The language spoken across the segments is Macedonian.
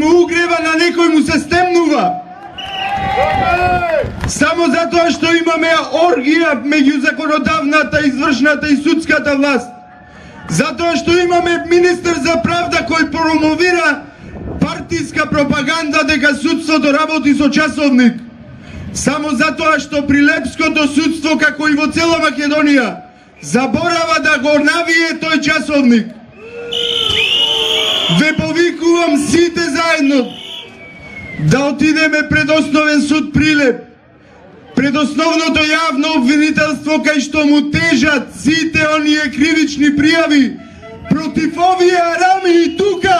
му угрева, на некој му се стемнува. Само затоа што имаме оргија меѓу законодавната, извршната и судската власт. Затоа што имаме министер за правда кој промовира партиска пропаганда дека судството работи со часовник. Само затоа што при лепското судство, како и во цела Македонија, заборава да го навие тој часовник. Ве повикувам сите заедно да отидеме пред Основен суд Прилеп, пред основното јавно обвинителство кај што му тежат сите оние кривични пријави против овие арами и тука.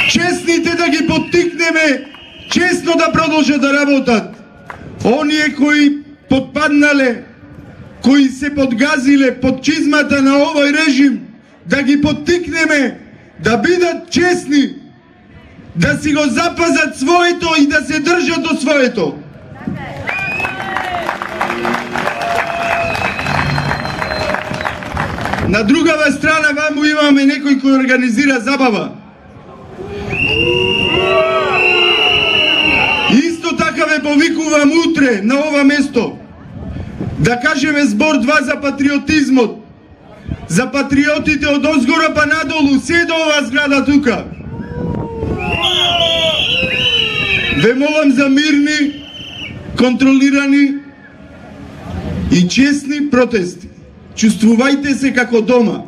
Честните да ги поттикнеме честно да продолжат да работат. Оние кои подпаднале, кои се подгазиле под чизмата на овој режим, да ги поттикнеме да бидат честни, да си го запазат своето и да се држат до своето. На другава страна ваму имаме некој кој организира забава. Исто така ве повикувам утре на ова место да кажеме збор 2 за патриотизмот, за патриотите од озгора па надолу, се до ова зграда тука. Ве молам за мирни, контролирани и честни протести. Чувствувајте се како дома.